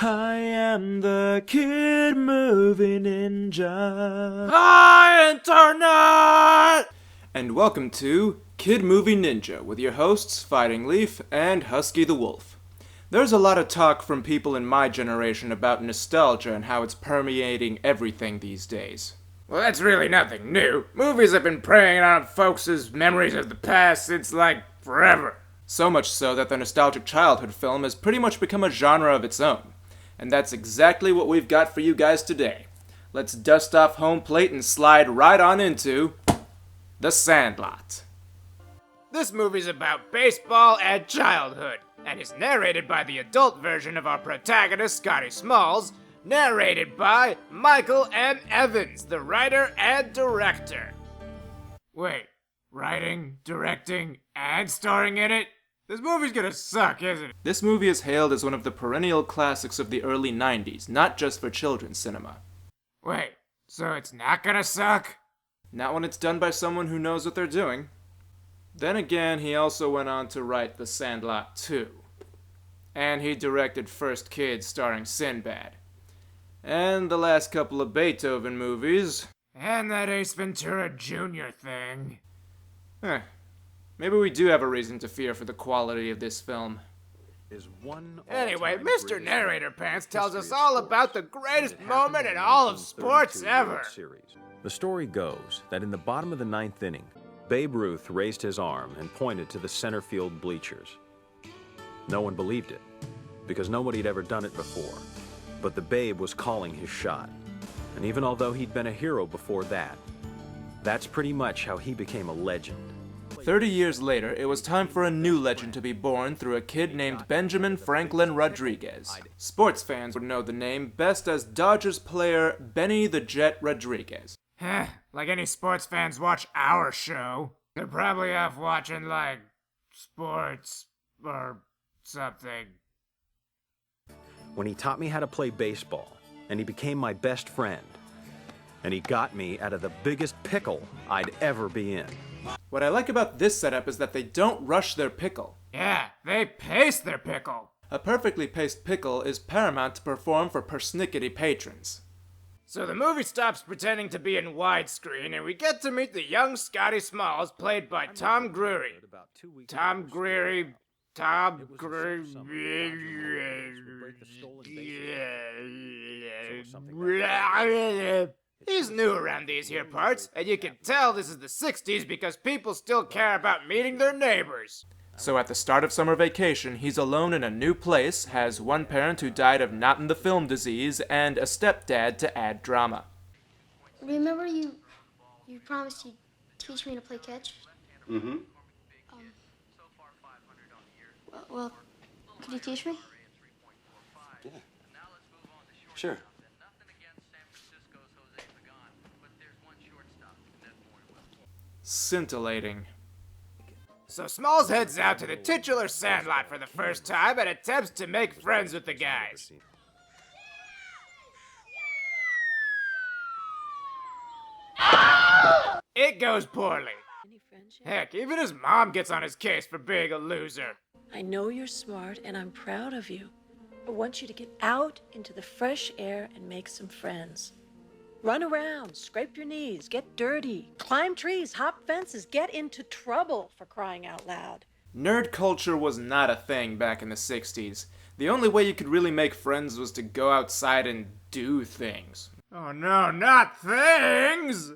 I am the kid movie ninja. Hi, Internet! And welcome to Kid Movie Ninja with your hosts Fighting Leaf and Husky the Wolf. There's a lot of talk from people in my generation about nostalgia and how it's permeating everything these days. Well, that's really nothing new. Movies have been preying on folks' memories of the past since, forever. So much so that the nostalgic childhood film has pretty much become a genre of its own. And that's exactly what we've got for you guys today. Let's dust off home plate and slide right on into The Sandlot. This movie's about baseball and childhood, and is narrated by the adult version of our protagonist, Scotty Smalls, narrated by Michael M. Evans, the writer and director. Wait, writing, directing, and starring in it? This movie's gonna suck, isn't it? This movie is hailed as one of the perennial classics of the early 90s, not just for children's cinema. Wait, so it's not gonna suck? Not when it's done by someone who knows what they're doing. Then again, he also went on to write The Sandlot 2. And he directed First Kid starring Sinbad. And the last couple of Beethoven movies. And that Ace Ventura Jr. thing. Maybe we do have a reason to fear for the quality of this film. Anyway, Mr. Narrator Pants tells us all about the greatest moment in all of sports ever. The story goes that in the bottom of the ninth inning, Babe Ruth raised his arm and pointed to the center field bleachers. No one believed it, because nobody had ever done it before. But the Babe was calling his shot. And even although he'd been a hero before that, that's pretty much how he became a legend. 30 years later, it was time for a new legend to be born through a kid named Benjamin Franklin Rodriguez. Sports fans would know the name best as Dodgers player Benny the Jet Rodriguez. Like any sports fans watch our show. They're probably off watching, sports or something. When he taught me how to play baseball, and he became my best friend, and he got me out of the biggest pickle I'd ever be in. What I like about this setup is that they don't rush their pickle. Yeah, they pace their pickle. A perfectly paced pickle is paramount to perform for persnickety patrons. So the movie stops pretending to be in widescreen, and we get to meet the young Scotty Smalls, played by Tom GUIRY. He's new around these here parts, and you can tell this is the 60s because people still care about meeting their neighbors. So at the start of summer vacation, he's alone in a new place, has one parent who died of not-in-the-film disease, and a stepdad to add drama. Remember you promised you'd teach me to play catch? Mm-hmm. Well, could you teach me? Yeah. Sure. Scintillating. So Smalls heads out to the titular Sandlot for the first time and attempts to make friends with the guys. It goes poorly. Heck, even his mom gets on his case for being a loser. I know you're smart and I'm proud of you. I want you to get out into the fresh air and make some friends. Run around, scrape your knees, get dirty, climb trees, hop fences, get into trouble, for crying out loud. Nerd culture was not a thing back in the 60s. The only way you could really make friends was to go outside and do things. Oh no, not things!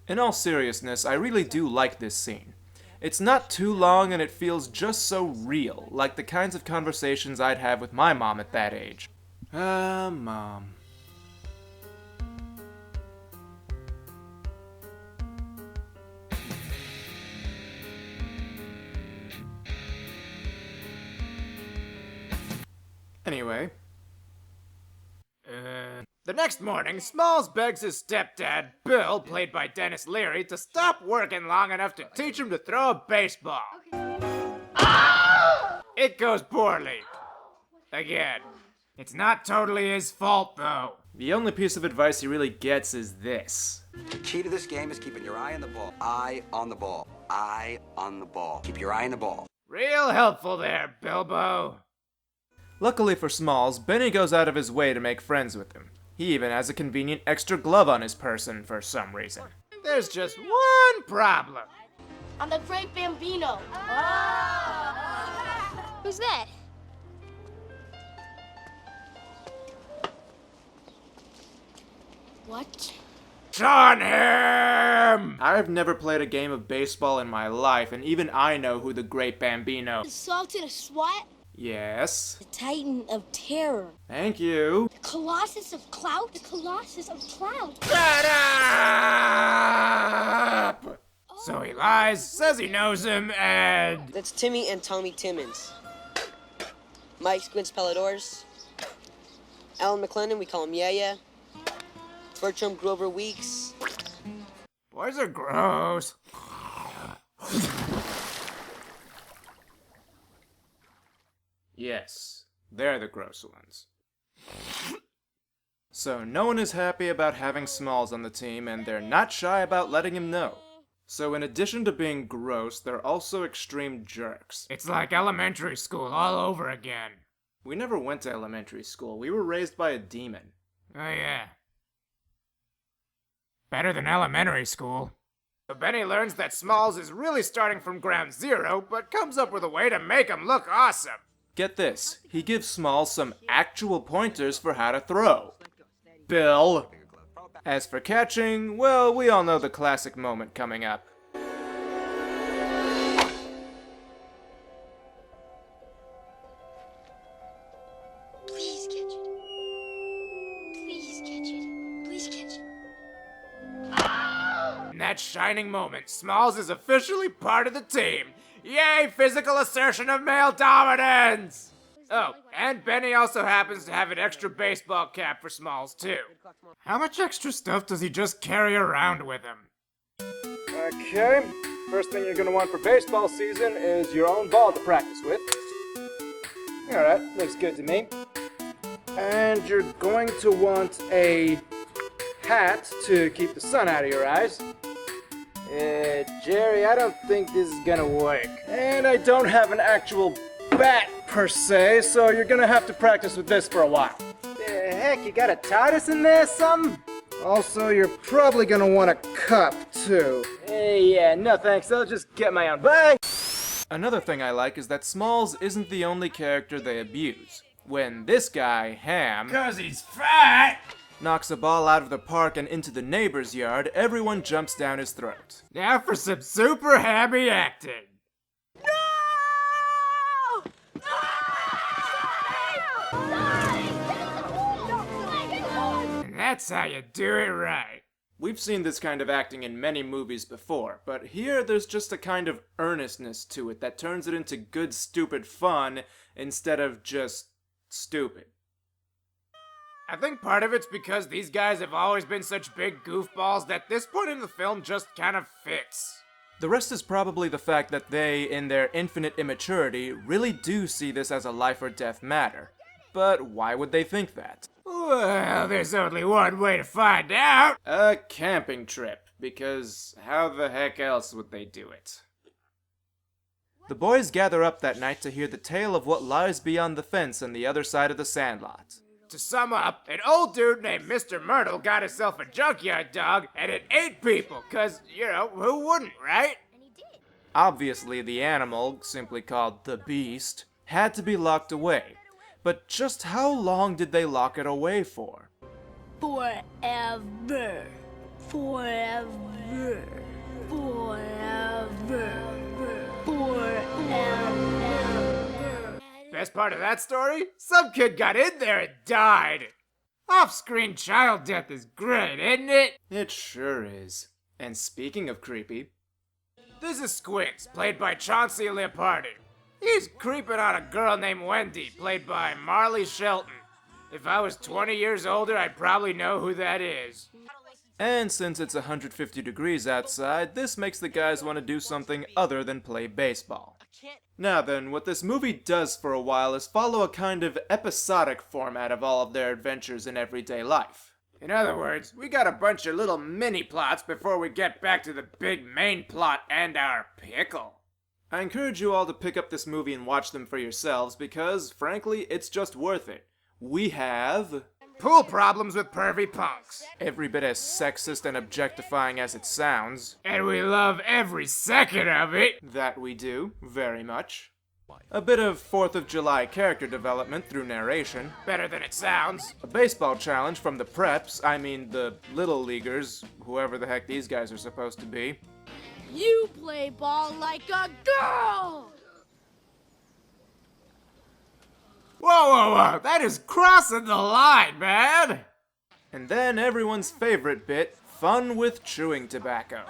In all seriousness, I really do like this scene. It's not too long and it feels just so real, like the kinds of conversations I'd have with my mom at that age. Mom. Anyway. The next morning, Smalls begs his stepdad, Bill, played by Dennis Leary, to stop working long enough to teach him to throw a baseball. It goes poorly. Again. It's not totally his fault, though. The only piece of advice he really gets is this. The key to this game is keeping your eye on the ball. Eye on the ball. Eye on the ball. Keep your eye on the ball. Real helpful there, Bilbo. Luckily for Smalls, Benny goes out of his way to make friends with him. He even has a convenient extra glove on his person for some reason. There's just one problem. I'm the Great Bambino. Who's that? What? On him! I've never played a game of baseball in my life, and even I know who the Great Bambino. The Sultan of SWAT? Yes. The Titan of Terror. Thank you. The Colossus of Clout? The Colossus of Clout. Shut up! So he lies, says he knows him, and... That's Timmy and Tommy Timmons. Mike Squints Pelladors. Alan McLennan, we call him Yeah. Bertram Grover Weeks. Boys are gross. Yes, they're the gross ones. So no one is happy about having Smalls on the team, and they're not shy about letting him know. So in addition to being gross, they're also extreme jerks. It's like elementary school all over again. We never went to elementary school. We were raised by a demon. Oh yeah. Better than elementary school. But Benny learns that Smalls is really starting from ground zero, but comes up with a way to make him look awesome. Get this, he gives Smalls some actual pointers for how to throw. Bill. As for catching, well, we all know the classic moment coming up. Please catch it. Please catch it. Please catch it. In that shining moment, Smalls is officially part of the team. Yay, physical assertion of male dominance! Oh, and Benny also happens to have an extra baseball cap for Smalls, too. How much extra stuff does he just carry around with him? Okay, first thing you're gonna want for baseball season is your own ball to practice with. Alright, looks good to me. And you're going to want a hat to keep the sun out of your eyes. Jerry, I don't think this is gonna work. And I don't have an actual bat per se, so you're gonna have to practice with this for a while. Heck, you got a TARDIS in there, something? Also, you're probably gonna want a cup, too. Yeah, no thanks, I'll just get my own. Bye! Another thing I like is that Smalls isn't the only character they abuse. When this guy, Ham, 'Cause he's fat! knocks a ball out of the park and into the neighbor's yard, everyone jumps down his throat. Now for some super happy acting. And that's how you do it right. We've seen this kind of acting in many movies before, but here there's just a kind of earnestness to it that turns it into good, stupid fun instead of just stupid. I think part of it's because these guys have always been such big goofballs that this point in the film just kind of fits. The rest is probably the fact that they, in their infinite immaturity, really do see this as a life or death matter. But why would they think that? Well, there's only one way to find out. A camping trip, because how the heck else would they do it? The boys gather up that night to hear the tale of what lies beyond the fence on the other side of the Sandlot. To sum up, an old dude named Mr. Myrtle got himself a junkyard dog and it ate people, 'cause, you know, who wouldn't, right? Obviously, the animal, simply called the Beast, had to be locked away. But just how long did they lock it away for? Forever. Forever. Forever. Forever. Best part of that story? Some kid got in there and died. Off-screen child death is great, isn't it? It sure is. And speaking of creepy, This is Squints, played by Chauncey Leopardi. He's creeping on a girl named Wendy, played by Marley Shelton. If I was 20 years older, I'd probably know who that is. and since it's 150 degrees outside, this makes the guys want to do something other than play baseball. Now then, what this movie does for a while is follow a kind of episodic format of all of their adventures in everyday life. In other words, we got a bunch of little mini plots before we get back to the big main plot and our pickle. I encourage you all to pick up this movie and watch them for yourselves because, frankly, it's just worth it. We have Pool problems with pervy punks. every bit as sexist and objectifying as it sounds. And we love every second of it. That we do, very much. A bit of 4th of July character development through narration. Better than it sounds. A baseball challenge from the preps, I mean the little leaguers, whoever the heck these guys are supposed to be. You play ball like a girl! Whoa, whoa, whoa, that is crossing the line, man! And then everyone's favorite bit, fun with chewing tobacco.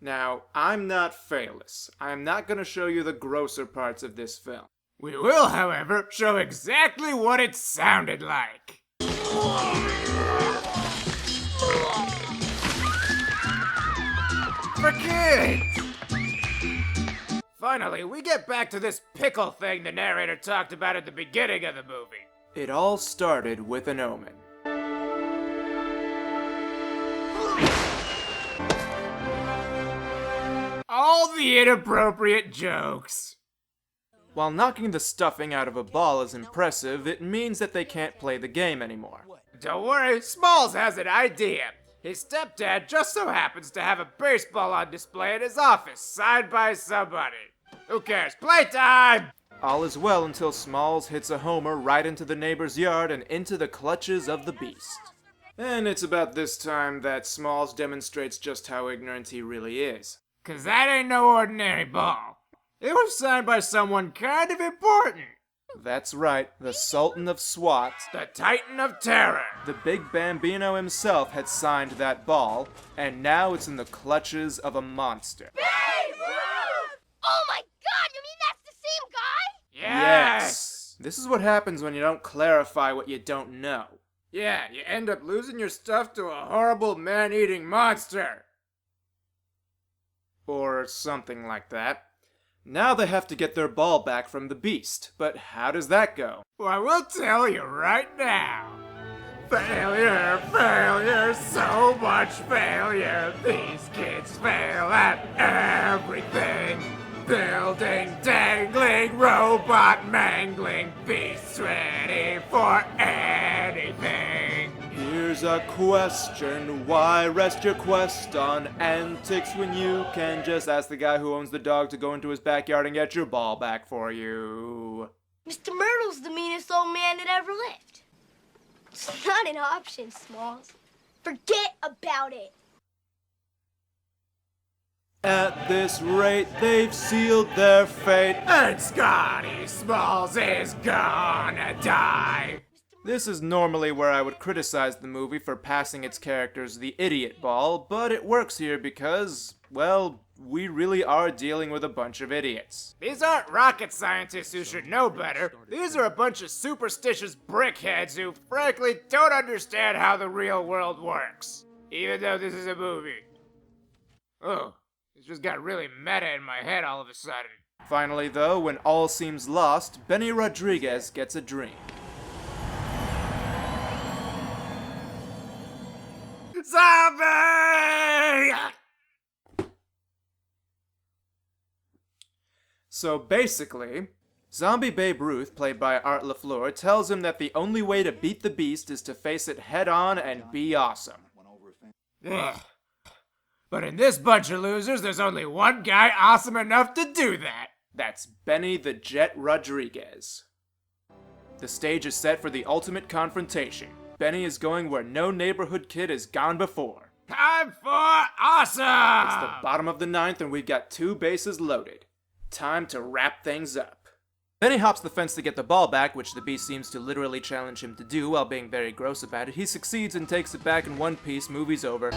Now, I'm not Phalus. I'm not gonna show you the grosser parts of this film. We will, however, show exactly what it sounded like. For kids! Finally, we get back to this pickle thing the narrator talked about at the beginning of the movie. It all started with an omen. All the inappropriate jokes. While knocking the stuffing out of a ball is impressive, it means that they can't play the game anymore. Don't worry, Smalls has an idea. His stepdad just so happens to have a baseball on display in his office, signed by somebody. Who cares? Playtime! All is well until Smalls hits a homer right into the neighbor's yard and into the clutches of the beast. And it's about this time that Smalls demonstrates just how ignorant he really is. 'Cause that ain't no ordinary ball. It was signed by someone kind of important. That's right, the Sultan of SWAT, The Titan of Terror. the big Bambino himself, had signed that ball, and now it's in the clutches of a monster. Oh my god, you mean that's the same guy? Yes! This is what happens when you don't clarify what you don't know. Yeah, you end up losing your stuff to a horrible man-eating monster. Or something like that. Now they have to get their ball back from the beast, but how does that go? Well, we'll tell you right now. Failure, failure, so much failure. These kids fail at everything. Building, dangling, robot mangling, beasts ready for anything. Here's a question, why rest your quest on antics when you can just ask the guy who owns the dog to go into his backyard and get your ball back for you? Mr. Myrtle's the meanest old man that ever lived. It's not an option, Smalls. Forget about it. At this rate, they've sealed their fate. And Scotty Smalls is gonna die. This is normally where I would criticize the movie for passing its characters the idiot ball, but it works here because, well, we really are dealing with a bunch of idiots. These aren't rocket scientists who should know better. These are a bunch of superstitious brickheads who, frankly, don't understand how the real world works. Even though this is a movie. Oh, it just got really meta in my head all of a sudden. Finally, though, when all seems lost, Benny Rodriguez gets a dream. Zombie! So basically, Zombie Babe Ruth, played by Art LaFleur, tells him that the only way to beat the beast is to face it head on and be awesome. Ugh. But in this bunch of losers, there's only one guy awesome enough to do that. That's Benny the Jet Rodriguez. The stage is set for the ultimate confrontation. Benny is going where no neighborhood kid has gone before. Time for awesome! It's the bottom of the ninth and we've got 2 bases loaded. Time to wrap things up. Benny hops the fence to get the ball back, which the beast seems to literally challenge him to do while being very gross about it. He succeeds and takes it back in one piece, movie's over.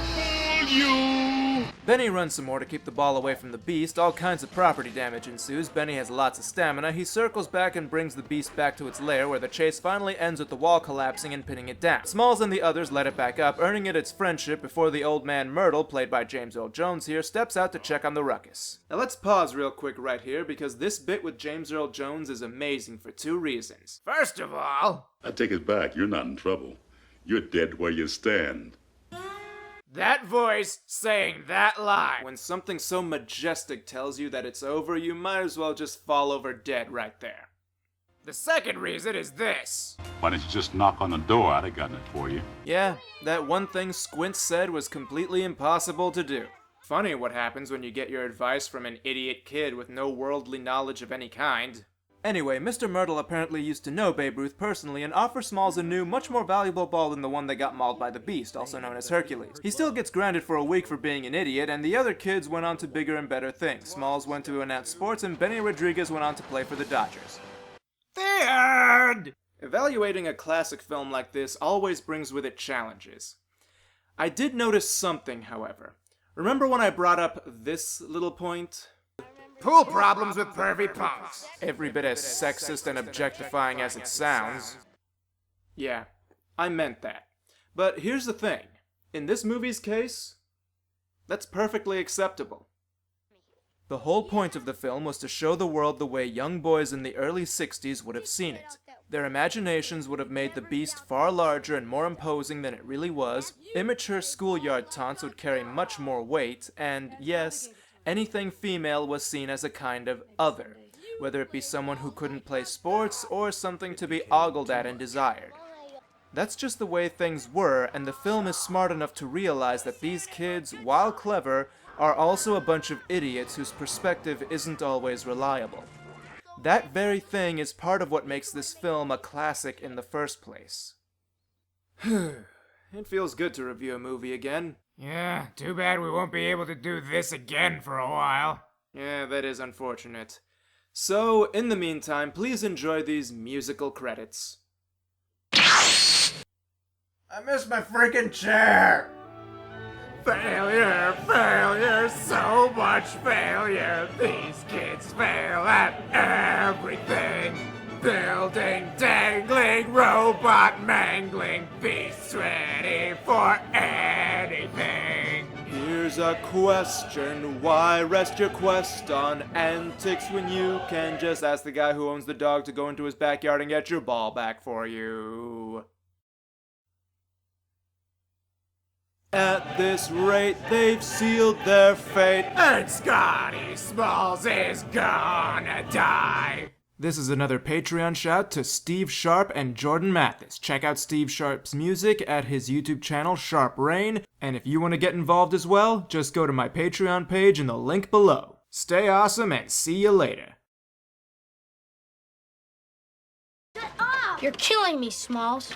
Benny runs some more to keep the ball away from the beast. All kinds of property damage ensues. Benny has lots of stamina. He circles back and brings the beast back to its lair, where the chase finally ends with the wall collapsing and pinning it down. Smalls and the others let it back up, earning it its friendship before the old man Myrtle, played by James Earl Jones here, steps out to check on the ruckus. Now let's pause real quick right here, because this bit with James Earl Jones is amazing for 2 reasons. First of all, I take it back. You're not in trouble. You're dead where you stand. That voice saying that line. When something so majestic tells you that it's over, you might as well just fall over dead right there. The second reason is this. Why don't you just knock on the door? I'd have gotten it for you. Yeah, that one thing Squint said was completely impossible to do. Funny what happens when you get your advice from an idiot kid with no worldly knowledge of any kind. Anyway, Mr. Myrtle apparently used to know Babe Ruth personally and offers Smalls a new, much more valuable ball than the one that got mauled by the Beast, also known as Hercules. He still gets grounded for a week for being an idiot, and the other kids went on to bigger and better things. Smalls went to announce sports, and Benny Rodriguez went on to play for the Dodgers. The end! Evaluating a classic film like this always brings with it challenges. I did notice something, however. Remember when I brought up this little point? Pool problems with pervy punks. Every bit as sexist and objectifying as it sounds. Yeah, I meant that. But here's the thing. In this movie's case, that's perfectly acceptable. The whole point of the film was to show the world the way young boys in the early 60s would have seen it. Their imaginations would have made the Beast far larger and more imposing than it really was, immature schoolyard taunts would carry much more weight, and yes, anything female was seen as a kind of other, whether it be someone who couldn't play sports or something to be ogled at and desired. That's just the way things were, and the film is smart enough to realize that these kids, while clever, are also a bunch of idiots whose perspective isn't always reliable. That very thing is part of what makes this film a classic in the first place. It feels good to review a movie again. Yeah, too bad we won't be able to do this again for a while. Yeah, that is unfortunate. So, in the meantime, please enjoy these musical credits. I missed my freaking chair! Failure, failure, so much failure. These kids fail at everything. Building, dangling, robot mangling, beasts ready for anything. Here's a question, why rest your quest on antics when you can just ask the guy who owns the dog to go into his backyard and get your ball back for you? At this rate, they've sealed their fate, And Scotty Smalls is gonna die. This is another Patreon shout to Steve Sharp and Jordan Mathis. Check out Steve Sharp's music at his YouTube channel, Sharp Rain, and if you want to get involved as well, just go to my Patreon page in the link below. Stay awesome and see you later. You're killing me, Smalls.